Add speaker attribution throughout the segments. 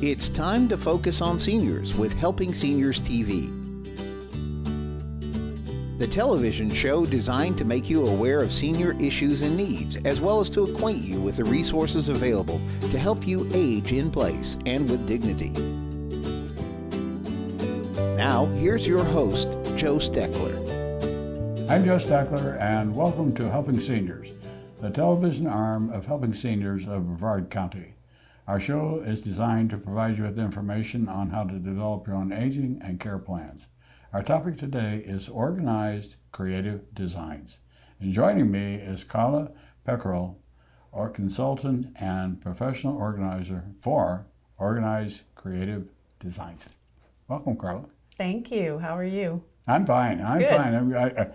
Speaker 1: It's time to focus on seniors with Helping Seniors TV. The television show designed to make you aware of senior issues and needs, as well as to acquaint you with the resources available to help you age in place and with dignity. Now, here's your host, Joe Steckler.
Speaker 2: I'm Joe Steckler, and welcome to Helping Seniors, the television arm of Helping Seniors of Brevard County. Our show is designed to provide you with information on how to develop your own aging and care plans. Our topic today is Organized Creative Designs. And joining me is Carla Pickerill, our consultant and professional organizer for Organized Creative Designs. Welcome, Carla.
Speaker 3: Thank you. How are you?
Speaker 2: I'm fine. I'm fine.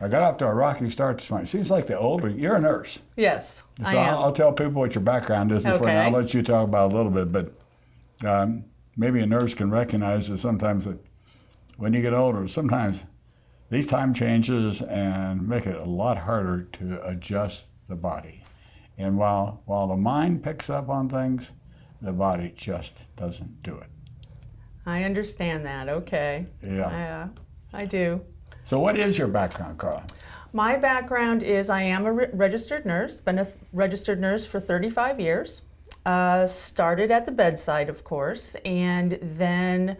Speaker 2: I got off to a rocky start this morning. Seems like the older, you're a nurse.
Speaker 3: Yes,
Speaker 2: So
Speaker 3: I am.
Speaker 2: I'll tell people what your background is before, and I'll let you talk about it a little bit. But maybe a nurse can recognize that sometimes that when you get older, sometimes these time changes and make it a lot harder to adjust the body. And while the mind picks up on things, the body just doesn't do it.
Speaker 3: I understand that. Okay.
Speaker 2: Yeah.
Speaker 3: I do.
Speaker 2: So what is your background, Carla?
Speaker 3: My background is I am a registered nurse, been a registered nurse for 35 years. Started at the bedside, of course, and then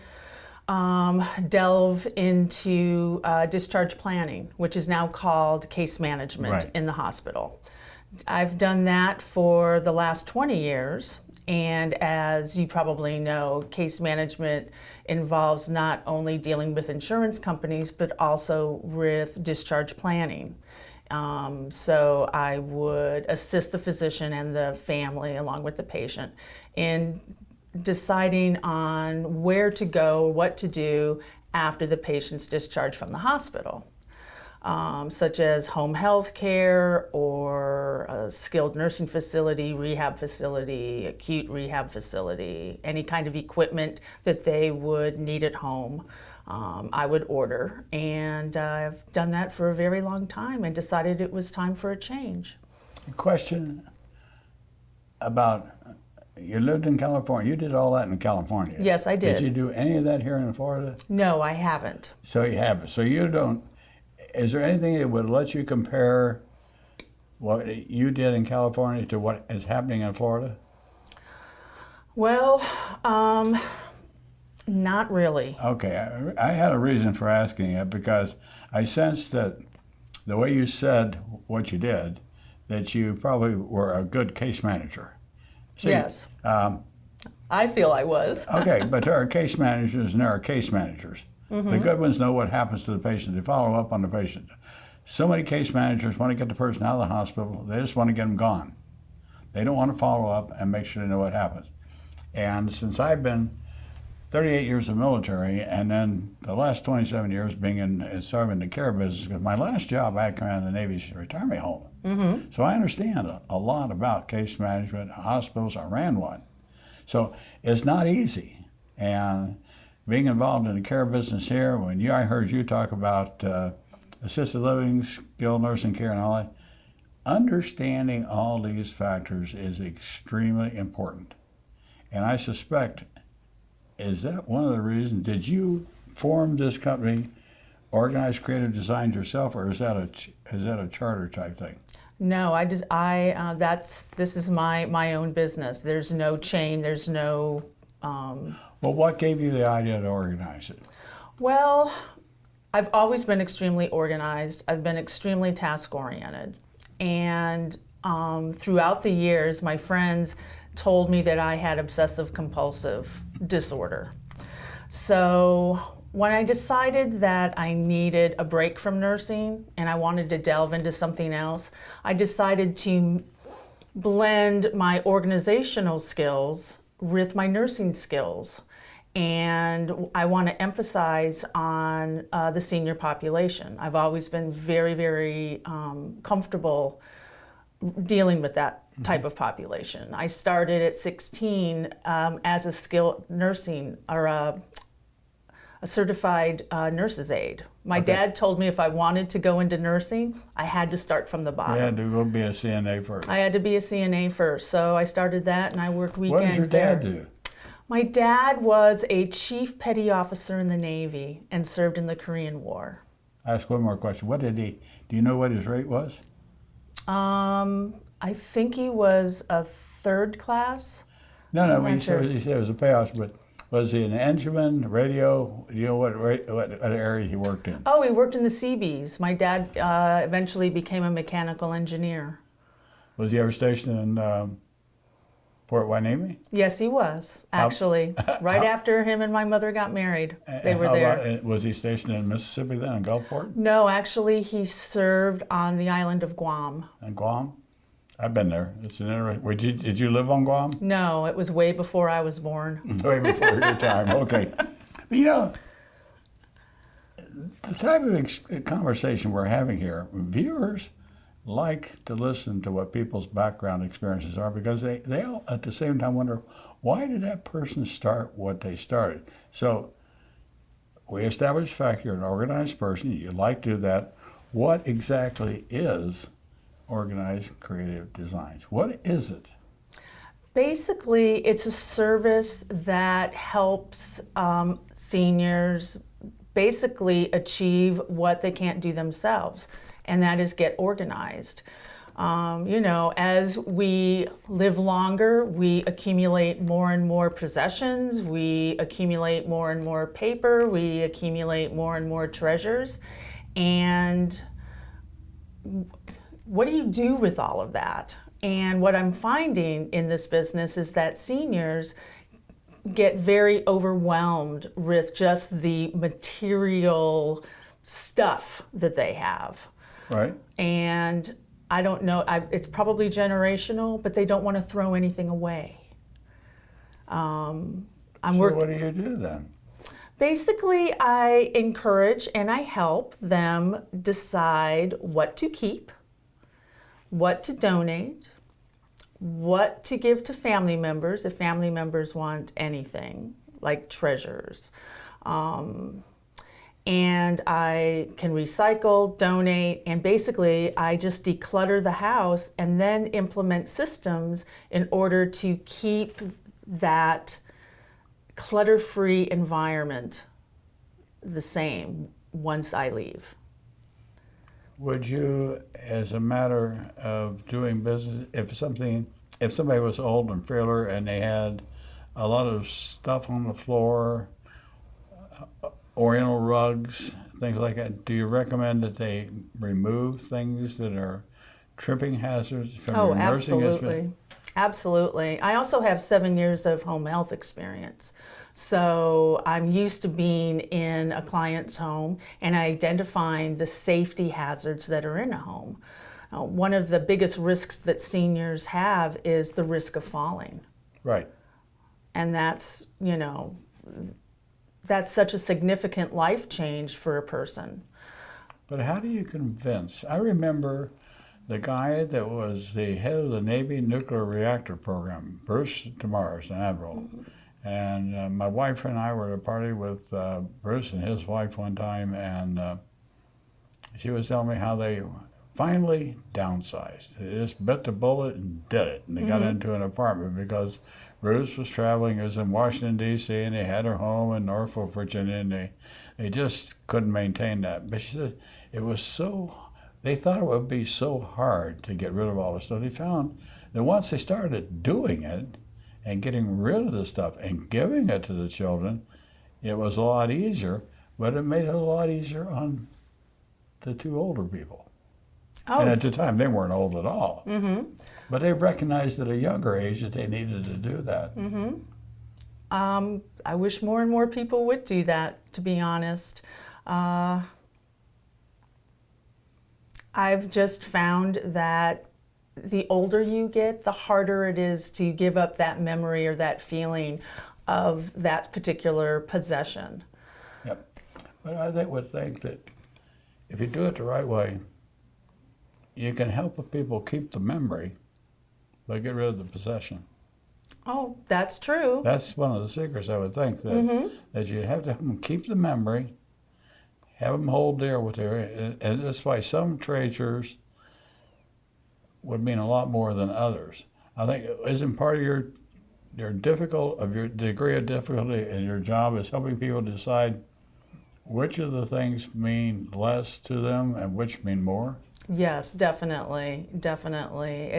Speaker 3: delve into discharge planning, which is now called case management in the hospital. I've done that for the last 20 years. And as you probably know, case management involves not only dealing with insurance companies, but also with discharge planning. So I would assist the physician and the family, along with the patient, in deciding on where to go, what to do after the patient's discharged from the hospital. Such as home health care or a skilled nursing facility, rehab facility, acute rehab facility, any kind of equipment that they would need at home, I would order. And I've done that for a very long time and decided it was time for a change.
Speaker 2: A question about, you lived in California. You did all that in California.
Speaker 3: Yes, I did.
Speaker 2: Did you do any of that here in Florida?
Speaker 3: No, I haven't.
Speaker 2: So you haven't. So you don't. Is there anything that would let you compare what you did in California to what is happening in Florida?
Speaker 3: Well, not really.
Speaker 2: Okay, I had a reason for asking it because I sensed that the way you said what you did, that you probably were a good case manager. See,
Speaker 3: yes. I feel I was.
Speaker 2: Okay, but there are case managers and there are case managers. Mm-hmm. The good ones know what happens to the patient. They follow up on the patient. So many case managers want to get the person out of the hospital. They just want to get them gone. They don't want to follow up and make sure they know what happens. And since I've been 38 years of military and then the last 27 years being in serving the care business, because my last job I came out of the Navy's retirement home. Mm-hmm. So I understand a lot about case management, hospitals. I ran one. So it's not easy. And being involved in the care business here, I heard you talk about assisted living, skilled nursing care and all that, understanding all these factors is extremely important. And I suspect, is that one of the reasons, did you form this company, Organized Creative Designs yourself, or is that a charter type thing?
Speaker 3: No, this is my own business. There's no chain, there's no
Speaker 2: Well, what gave you the idea to organize it?
Speaker 3: Well, I've always been extremely organized. I've been extremely task-oriented. And throughout the years, my friends told me that I had obsessive-compulsive disorder. So when I decided that I needed a break from nursing and I wanted to delve into something else, I decided to blend my organizational skills with my nursing skills. And I want to emphasize on the senior population. I've always been very, very comfortable dealing with that type of population. I started at 16 as a skilled nursing or a certified nurse's aide. My dad told me if I wanted to go into nursing, I had to start from the bottom.
Speaker 2: You had to go be a CNA first.
Speaker 3: I had to be a CNA first, so I started that and I worked weekends there.
Speaker 2: What did your dad do?
Speaker 3: My dad was a chief petty officer in the Navy and served in the Korean War.
Speaker 2: I ask one more question. What did he? Do you know what his rate was?
Speaker 3: I think he was a third class.
Speaker 2: No.
Speaker 3: I'm
Speaker 2: He
Speaker 3: not sure.
Speaker 2: said it was a payoff, but was he an engineman, radio? Do you know what area he worked in?
Speaker 3: Oh, he worked in the Seabees. My dad eventually became a mechanical engineer.
Speaker 2: Was he ever stationed in Port Hueneme?
Speaker 3: Yes, he was, actually. Right after him and my mother got married, they were there.
Speaker 2: Was he stationed in Mississippi then, in Gulfport?
Speaker 3: No, actually, he served on the island of Guam.
Speaker 2: In Guam? I've been there. It's an interesting. Did you live on Guam?
Speaker 3: No, it was way before I was born.
Speaker 2: Way before your time. Okay. But you know, the type of conversation we're having here, viewers like to listen to what people's background experiences are, because they all at the same time wonder, why did that person start what they started? So we established the fact you're an organized person, you like to do that. What exactly is organized creative designs? What is it?
Speaker 3: Basically, it's a service that helps seniors basically achieve what they can't do themselves, and that is get organized. You know, as we live longer, we accumulate more and more possessions, we accumulate more and more paper, we accumulate more and more treasures, and what do you do with all of that? And what I'm finding in this business is that seniors get very overwhelmed with just the material stuff that they have.
Speaker 2: Right.
Speaker 3: And I don't know, it's probably generational, but they don't want to throw anything away.
Speaker 2: So what do you do then?
Speaker 3: Basically, I encourage and I help them decide what to keep, what to donate, what to give to family members if family members want anything, like treasures. And I can recycle, donate, and basically I just declutter the house and then implement systems in order to keep that clutter-free environment the same once I leave.
Speaker 2: Would you, as a matter of doing business, if somebody was old and frailer and they had a lot of stuff on the floor, oriental rugs, things like that, do you recommend that they remove things that are tripping hazards from your nursing experience?
Speaker 3: Absolutely. Absolutely. I also have 7 years of home health experience. So I'm used to being in a client's home and identifying the safety hazards that are in a home. One of the biggest risks that seniors have is the risk of falling.
Speaker 2: Right.
Speaker 3: And that's, you know, that's such a significant life change for a person.
Speaker 2: But how do you convince? I remember the guy that was the head of the Navy nuclear reactor program, Bruce Tamars, an admiral. Mm-hmm. And my wife and I were at a party with Bruce and his wife one time, and she was telling me how they finally downsized. They just bit the bullet and did it. And they got into an apartment because Bruce was traveling. He was in Washington, D.C., and they had her home in Norfolk, Virginia, and they just couldn't maintain that. But she said it was so, they thought it would be so hard to get rid of all this stuff. They found that once they started doing it and getting rid of the stuff and giving it to the children, it was a lot easier, but it made it a lot easier on the two older people. Oh. And at the time, they weren't old at all. Mm-hmm. But they recognized at a younger age that they needed to do that.
Speaker 3: Mm-hmm. I wish more and more people would do that, to be honest. I've just found that the older you get, the harder it is to give up that memory or that feeling of that particular possession.
Speaker 2: Yep. But I would think that if you do it the right way, you can help people keep the memory, but get rid of the possession.
Speaker 3: Oh, that's true.
Speaker 2: That's one of the secrets, I would think, that that you'd have to help them keep the memory, have them hold dear with their, and that's why some treasures would mean a lot more than others. I think, isn't part of your your degree of difficulty in your job is helping people decide which of the things mean less to them and which mean more?
Speaker 3: Yes, definitely, definitely.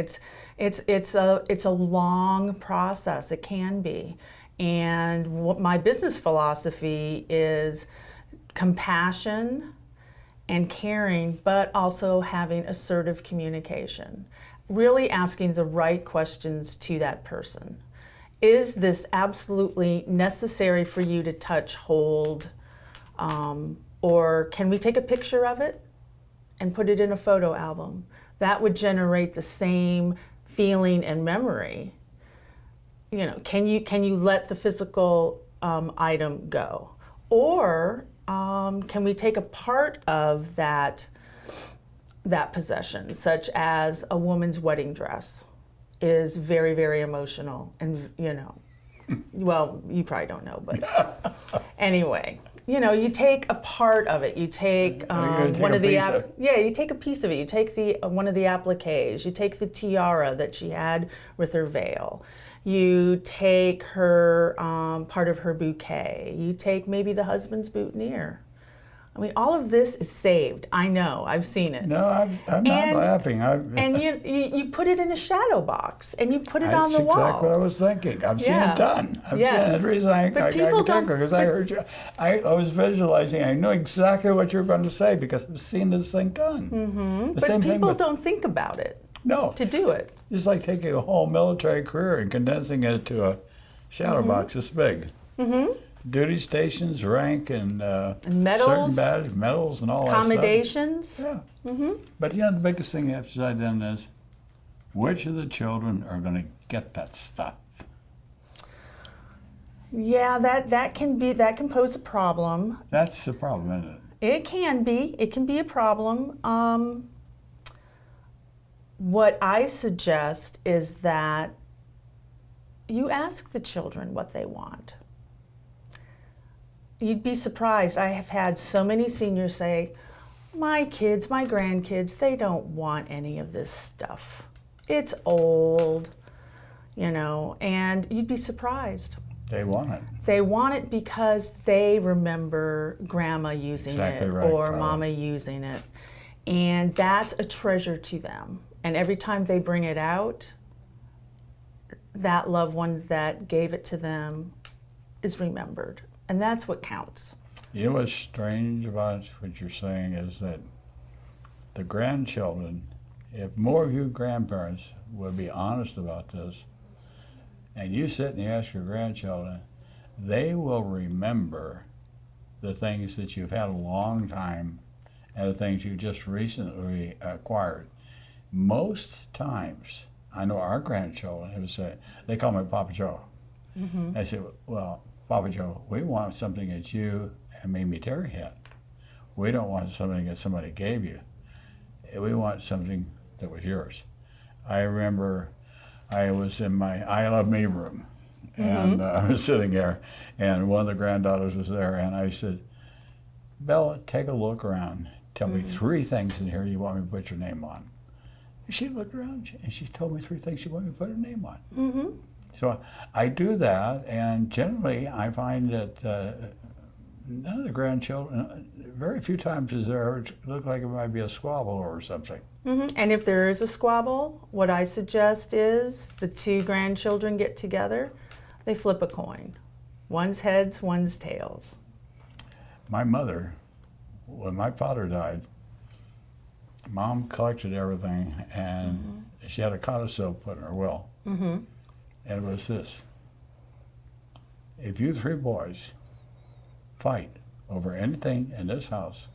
Speaker 3: It's a long process. It can be, and what my business philosophy is compassion and caring, but also having assertive communication. Really asking the right questions to that person. Is this absolutely necessary for you to touch, hold, or can we take a picture of it and put it in a photo album? That would generate the same feeling and memory. You know, can you let the physical item go? Or can we take a part of that possession, such as a woman's wedding dress is very, very emotional, and you know, well, you probably don't know, but anyway, you know, you take a part of it. You take one of the you take a piece of it. You take the one of the appliques. You take the tiara that she had with her veil. You take her part of her bouquet. You take maybe the husband's boutonniere. I mean, all of this is saved. I know. I've seen it.
Speaker 2: No, I'm not laughing.
Speaker 3: And you put it in a shadow box and you put it on the wall.
Speaker 2: That's exactly what I was thinking. I've seen it done. I've seen it. The reason I got because I heard you. I was visualizing. I know exactly what you were going to say because I've seen this thing done.
Speaker 3: Mm-hmm. But people don't think about it.
Speaker 2: No.
Speaker 3: To do it.
Speaker 2: It's like taking a whole military career and condensing it to a shadow box this big. Mm-hmm. Duty stations, rank, and
Speaker 3: medals,
Speaker 2: certain badges, medals, and all
Speaker 3: accommodations.
Speaker 2: That stuff. Yeah. Mm-hmm. But you know, the biggest thing you have to decide then is which of the children are going to get that stuff. Yeah, that can pose a problem. That's the problem, isn't it? It can be. It can be a problem. What I suggest is that you ask the children what they want. You'd be surprised. I have had so many seniors say, my kids, my grandkids, they don't want any of this stuff. It's old, you know, and you'd be surprised. They want it. They want it because they remember grandma using it or mama using it. And that's a treasure to them. And every time they bring it out, that loved one that gave it to them is remembered. And that's what counts. You know what's strange about what you're saying is that the grandchildren, if more of you grandparents would be honest about this, and you sit and you ask your grandchildren, they will remember the things that you've had a long time and the things you just recently acquired. Most times, I know our grandchildren have said, they call me Papa Joe. Mm-hmm. I say, well, Papa Joe, we want something that you and Mimi Terry had. We don't want something that somebody gave you. We want something that was yours. I remember I was in my I Love Me room, and I was sitting there, and one of the granddaughters was there, and I said, Bella, take a look around. Tell me 3 things in here you want me to put your name on. And she looked around, and she told me 3 things she wanted me to put her name on. Mm-hmm. So I do that, and generally I find that none of the grandchildren, very few times does there ever look like it might be a squabble or something. Mm-hmm. And if there is a squabble, what I suggest is the 2 grandchildren get together, they flip a coin. One's heads, one's tails. My mother, when my father died, Mom collected everything, and she had a codicil put in her will. Mm-hmm. And it was this: if you 3 boys fight over anything in this house,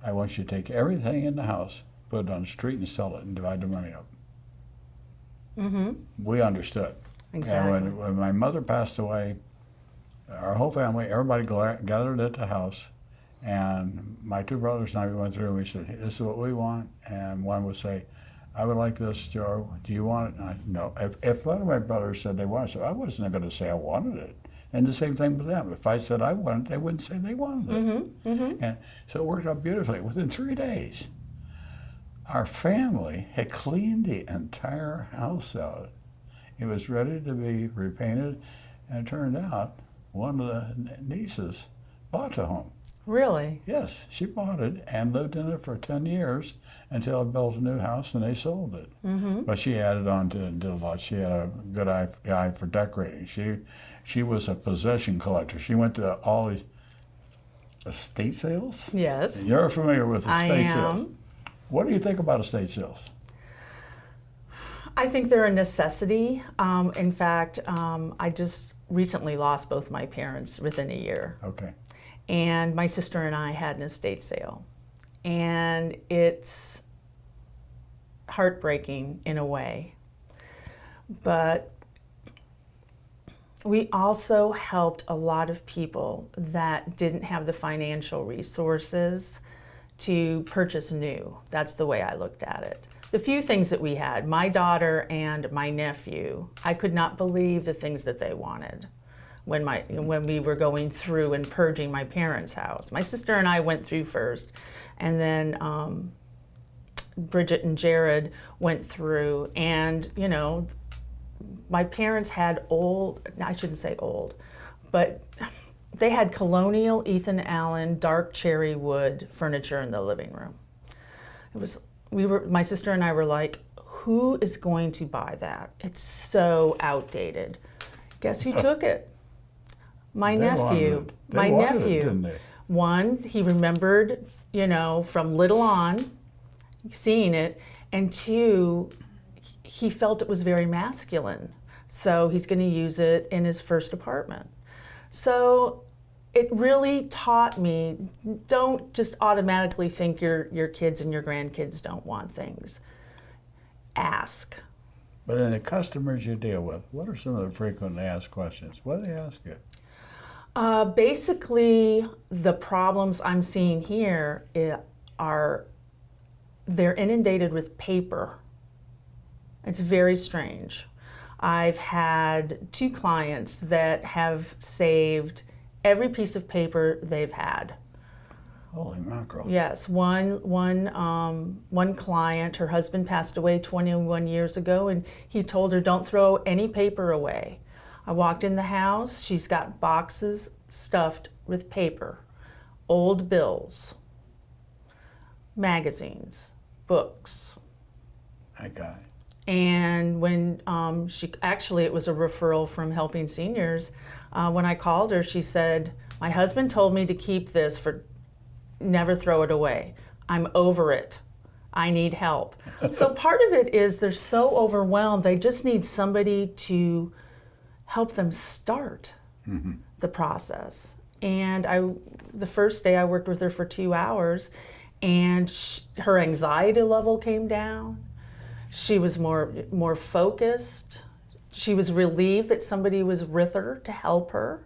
Speaker 2: I want you to take everything in the house, put it on the street and sell it and divide the money up. Mm-hmm. We understood. Exactly. And when my mother passed away, our whole family, everybody gathered at the house, and my 2 brothers and I went through and we said, this is what we want. And one would say, I would like this, Joe. Do you want it? No. If one of my brothers said they wanted it, I wasn't going to say I wanted it. And the same thing with them. If I said I wanted it, they wouldn't say they wanted it. Mm-hmm. Mm-hmm. And so it worked out beautifully. Within 3 days, our family had cleaned the entire house out It was ready to be repainted, and it turned out one of the nieces bought the home.
Speaker 3: Really?
Speaker 2: Yes, she bought it and lived in it for 10 years until it built a new house and they sold it.
Speaker 3: Mm-hmm.
Speaker 2: But she added on to it and did a lot. She had a good eye for decorating. She was a possession collector. She went to all these estate sales.
Speaker 3: Yes.
Speaker 2: You're familiar with estate
Speaker 3: am.
Speaker 2: sales. What do you think about estate sales?
Speaker 3: I think they're a necessity. In fact, I just recently lost both my parents within a year.
Speaker 2: Okay.
Speaker 3: And my sister and I had an estate sale. And it's heartbreaking in a way. But we also helped a lot of people that didn't have the financial resources to purchase new. That's the way I looked at it. The few things that we had, my daughter and my nephew, I could not believe the things that they wanted when we were going through and purging my parents' house. My sister and I went through first, and then Bridget and Jared went through, and you know, my parents had I shouldn't say old, but they had colonial Ethan Allen dark cherry wood furniture in the living room. My sister and I were like, who is going to buy that? It's so outdated. Guess who took it? My nephew.
Speaker 2: They wanted it, didn't they?
Speaker 3: One, he remembered, you know, from little on, seeing it, and two, he felt it was very masculine. So he's going to use it in his first apartment. So it really taught me, don't just automatically think your kids and your grandkids don't want things. Ask.
Speaker 2: But in the customers you deal with, what are some of the frequently asked questions? What do they ask you?
Speaker 3: Basically, the problems I'm seeing here are they're inundated with paper. It's very strange. I've had 2 clients that have saved every piece of paper they've had.
Speaker 2: Holy mackerel.
Speaker 3: Yes, one client, her husband passed away 21 years ago, and he told her, don't throw any paper away. I walked in the house, she's got boxes stuffed with paper, old bills, magazines, books.
Speaker 2: My God.
Speaker 3: And when it was a referral from Helping Seniors. When I called her, she said, my husband told me to keep this never throw it away. I'm over it. I need help. So part of it is they're so overwhelmed, they just need somebody to help them start the process. And the first day I worked with her for 2 hours, and her anxiety level came down. She was more focused. She was relieved that somebody was with her to help her.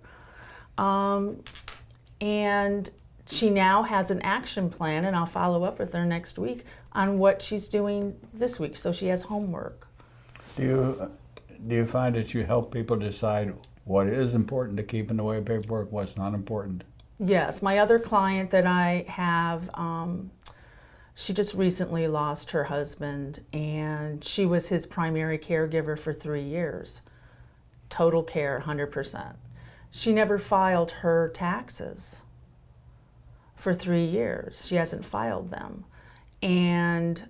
Speaker 3: And she now has an action plan, and I'll follow up with her next week on what she's doing this week. So she has homework.
Speaker 2: Do you find that you help people decide what is important to keep in the way of paperwork, what's not important?
Speaker 3: Yes, my other client that I have, she just recently lost her husband, and she was his primary caregiver for 3 years. Total care, 100%. She never filed her taxes for 3 years. She hasn't filed them. And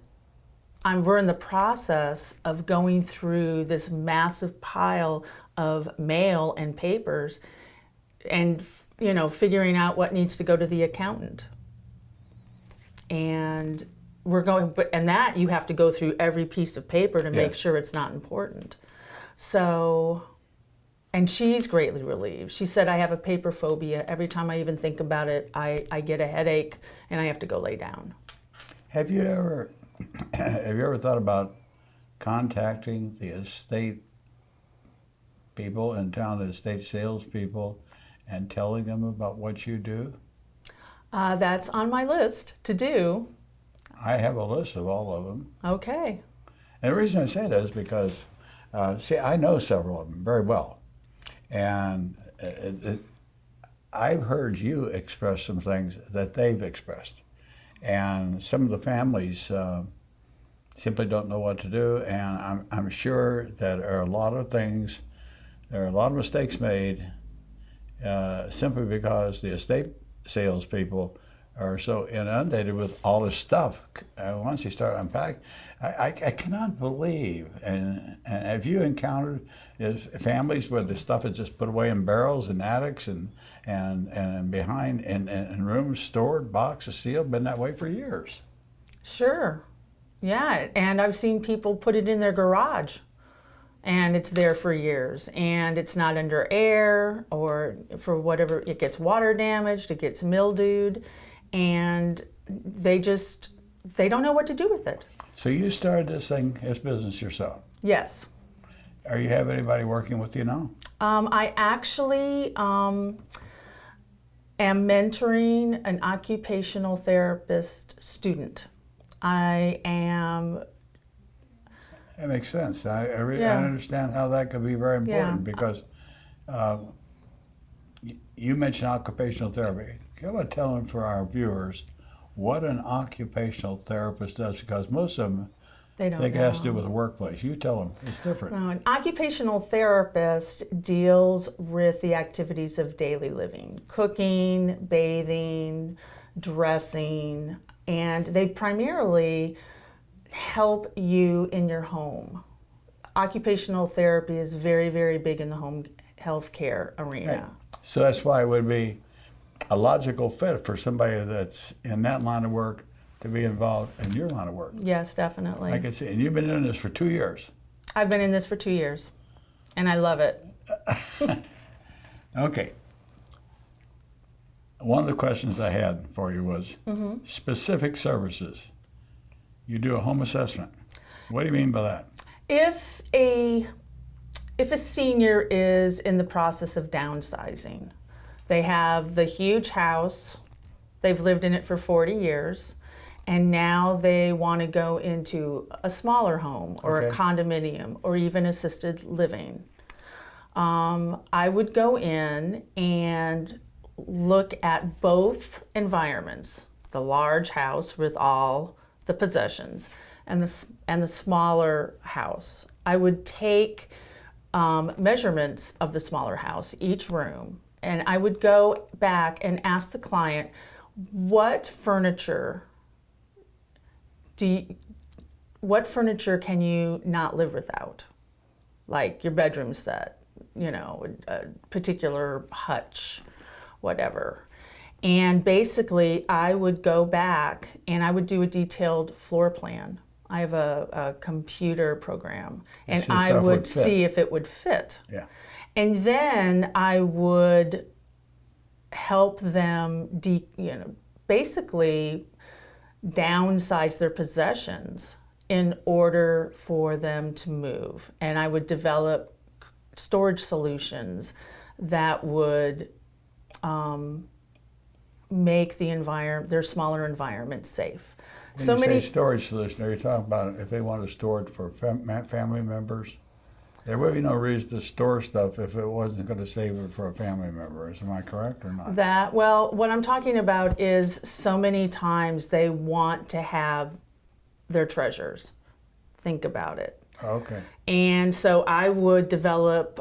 Speaker 3: we're in the process of going through this massive pile of mail and papers and, you know, figuring out what needs to go to the accountant. And that you have to go through every piece of paper to make sure it's not important. So, and she's greatly relieved. She said, I have a paper phobia. Every time I even think about it, I get a headache and I have to go lay down.
Speaker 2: Have you ever thought about contacting the estate people in town, the estate salespeople, and telling them about what you do?
Speaker 3: That's on my list to do.
Speaker 2: I have a list of all of them.
Speaker 3: Okay.
Speaker 2: And the reason I say that is because, I know several of them very well. And I've heard you express some things that they've expressed. And some of the families simply don't know what to do, and I'm sure that there are a lot of things, there are a lot of mistakes made simply because the estate salespeople are so inundated with all this stuff. Once you start unpacking, I cannot believe, and have you encountered families where the stuff is just put away in barrels and attics and behind in rooms, stored, boxes, sealed, been that way for years?
Speaker 3: Sure. Yeah, and I've seen people put it in their garage and it's there for years and it's not under air, or for whatever, it gets water damaged, it gets mildewed, and they don't know what to do with it.
Speaker 2: So you started this business yourself?
Speaker 3: Yes.
Speaker 2: Are you have anybody working with you now?
Speaker 3: I actually am mentoring an occupational therapist student. I am.
Speaker 2: That makes sense. I understand how that could be very important because you mentioned occupational therapy. How about telling for our viewers what an occupational therapist does? Because most of them,
Speaker 3: they don't
Speaker 2: think it
Speaker 3: know.
Speaker 2: has to do with the workplace. You tell them it's different.
Speaker 3: No, an occupational therapist deals with the activities of daily living: cooking, bathing, dressing, and they primarily help you in your home. Occupational therapy is very, very big in the home health care arena.
Speaker 2: Right. So that's why it would be a logical fit for somebody that's in that line of work to be involved in your line of work.
Speaker 3: Yes, definitely.
Speaker 2: I can see. And you've been doing this for 2 years.
Speaker 3: I've been in this for 2 years, and I love it.
Speaker 2: Okay. One of the questions I had for you was specific services. You do a home assessment. What do you mean by that?
Speaker 3: If a senior is in the process of downsizing, they have the huge house, they've lived in it for 40 years, and now they want to go into a smaller home or a condominium or even assisted living. I would go in and look at both environments, the large house with all the possessions and the smaller house. I would take measurements of the smaller house, each room, and I would go back and ask the client, what furniture can you not live without? Like your bedroom set, a particular hutch, whatever. And basically I would go back and I would do a detailed floor plan. I have a computer program, and I would see if it would fit.
Speaker 2: Yeah.
Speaker 3: And then I would help them basically downsize their possessions in order for them to move. And I would develop storage solutions that would make their smaller environment safe.
Speaker 2: When you say storage solution, are you talking about if they want to store it for family members? There would be no reason to store stuff if it wasn't going to save it for a family member. Am I correct or not?
Speaker 3: What I'm talking about is so many times they want to have their treasures. Think about it.
Speaker 2: Okay.
Speaker 3: And so I would develop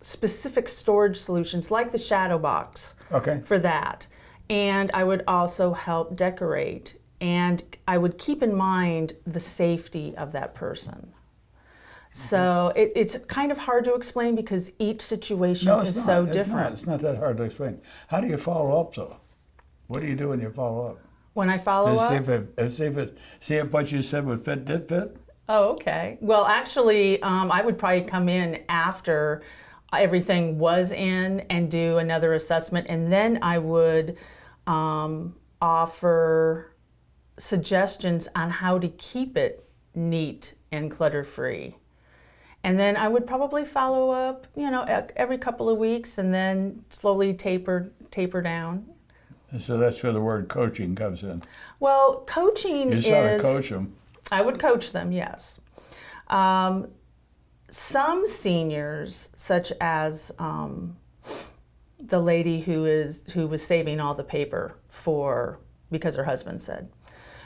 Speaker 3: specific storage solutions like the shadow box for that. And I would also help decorate, and I would keep in mind the safety of that person. So it's kind of hard to explain because each situation is so different.
Speaker 2: It's not that hard to explain. How do you follow up though? What do you do when you follow up?
Speaker 3: When I follow up?
Speaker 2: See if what you said did fit?
Speaker 3: Oh, okay. Well, actually, I would probably come in after everything was in and do another assessment, and then I would offer suggestions on how to keep it neat and clutter-free. And then I would probably follow up, every couple of weeks, and then slowly taper down.
Speaker 2: And so that's where the word coaching comes in.
Speaker 3: Well, coaching is...
Speaker 2: You sort of coach them.
Speaker 3: I would coach them, yes. Some seniors, such as the lady who was saving all the paper because her husband said,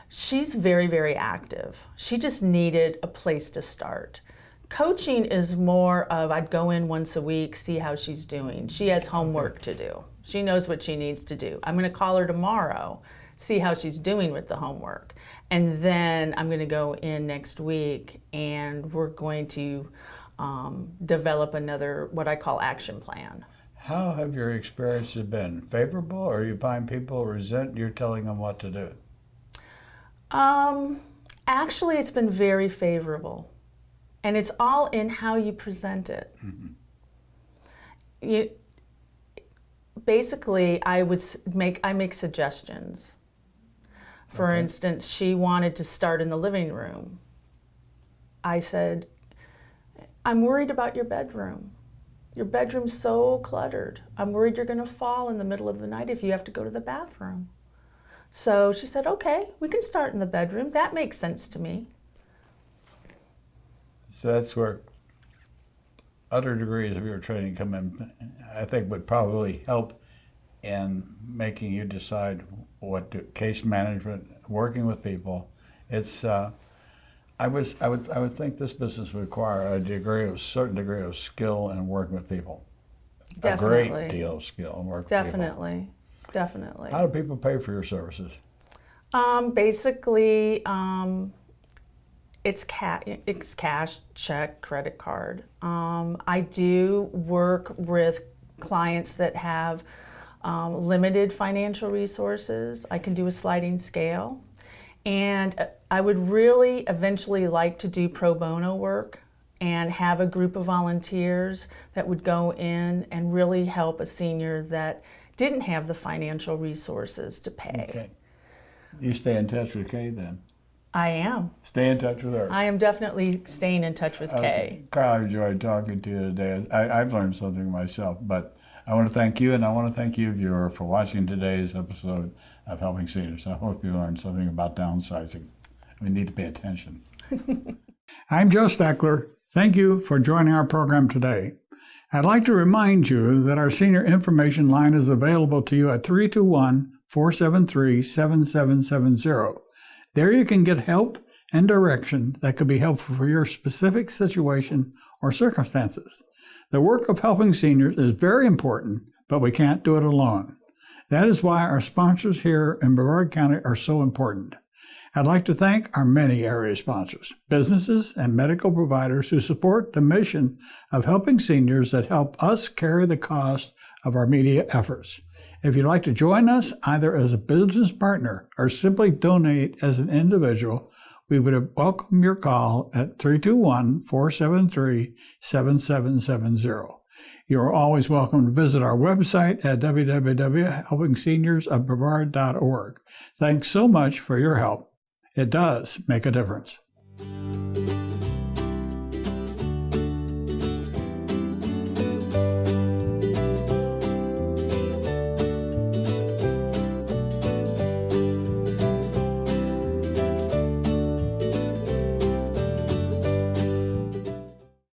Speaker 3: She's very, very active. She just needed a place to start. Coaching is more of, I'd go in once a week, see how she's doing. She has homework to do. She knows what she needs to do. I'm going to call her tomorrow, see how she's doing with the homework. And then I'm going to go in next week and we're going to develop another, what I call action plan.
Speaker 2: How have your experiences been? Favorable, or you find people resent you're telling them what to do?
Speaker 3: Actually, it's been very favorable. And it's all in how you present it. Mm-hmm. Basically, I make suggestions. For instance, she wanted to start in the living room. I said, I'm worried about your bedroom. Your bedroom's so cluttered. I'm worried you're going to fall in the middle of the night if you have to go to the bathroom. So she said, okay, we can start in the bedroom. That makes sense to me.
Speaker 2: So that's where other degrees of your training come in, I think would probably help in making you decide what to, case management, working with people. It's I would think this business would require a certain degree of skill in working with people.
Speaker 3: Definitely.
Speaker 2: A great deal of skill in working with people.
Speaker 3: Definitely.
Speaker 2: How do people pay for your services?
Speaker 3: Basically, it's cash, check, credit card. I do work with clients that have limited financial resources. I can do a sliding scale. And I would really eventually like to do pro bono work and have a group of volunteers that would go in and really help a senior that didn't have the financial resources to pay. Okay.
Speaker 2: You stay in touch with Kay then?
Speaker 3: I am.
Speaker 2: Stay in touch with her.
Speaker 3: I am definitely staying in touch with Kay.
Speaker 2: Carl, I enjoyed talking to you today. I've learned something myself, but I want to thank you, and I want to thank you, viewer, for watching today's episode of Helping Seniors. I hope you learned something about downsizing. We need to pay attention. I'm Joe Steckler. Thank you for joining our program today. I'd like to remind you that our senior information line is available to you at 321-473-7770. There you can get help and direction that could be helpful for your specific situation or circumstances. The work of helping seniors is very important, but we can't do it alone. That is why our sponsors here in Brevard County are so important. I'd like to thank our many area sponsors, businesses and medical providers who support the mission of helping seniors that help us carry the cost of our media efforts. If you'd like to join us either as a business partner or simply donate as an individual, we would welcome your call at 321-473-7770. You are always welcome to visit our website at www.helpingseniors.brevard.org. Thanks so much for your help. It does make a difference.